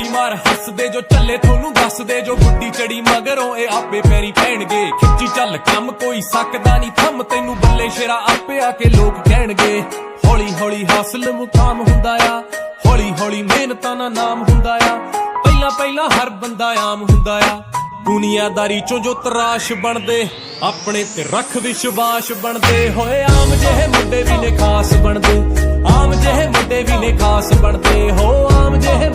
ਤਾੜੀ ਮਾਰ ਹੱਸਦੇ ਜੋ ਚੱਲੇ ਤੁਹਾਨੂੰ ਦੱਸਦੇ ਜੋ ਗੁੱਡੀ ਚੜੀ ਮਗਰੋਂ ਇਹ ਆਪੇ ਪੈਰੀ ਪੈਣਗੇ ਖਿੱਚੀ ਚੱਲ ਕੰਮ ਕੋਈ ਸਕਦਾ ਨਹੀਂ ਥੰਮ ਤੈਨੂੰ ਬੱਲੇ ਸ਼ੇਰਾ ਆਪੇ ਆ ਕੇ ਲੋਕ ਕਹਿਣਗੇ ਹੌਲੀ ਹੌਲੀ ਹਾਸਲ ਮੁਕਾਮ ਹੁੰਦਾ ਆ ਹੌਲੀ ਹੌਲੀ ਮਿਹਨਤਾਂ ਦਾ ਨਾਮ ਹੁੰਦਾ ਆ ਪਹਿਲਾਂ ਪਹਿਲਾਂ ਹਰ ਬੰਦਾ ਆਮ ਹੁੰਦਾ ਆ ਦੁਨੀਆਦਾਰੀ ਚੋਂ ਜੋ ਤਰਾਸ਼ ਬਣਦੇ ਆਪਣੇ ਤੇ ਰੱਖ ਵਿਸ਼ਵਾਸ ਬਣਦੇ ਹੋਏ ਆਮ ਜਿਹੇ ਮੁੰਡੇ ਵੀ ਨੇ ਖਾਸ ਬਣਦੇ ਆਮ ਜਿਹੇ ਮੁੰਡੇ ਵੀ ਨੇ ਖਾਸ ਬਣਦੇ ਹੋ ਆਮ ਜਿਹੇ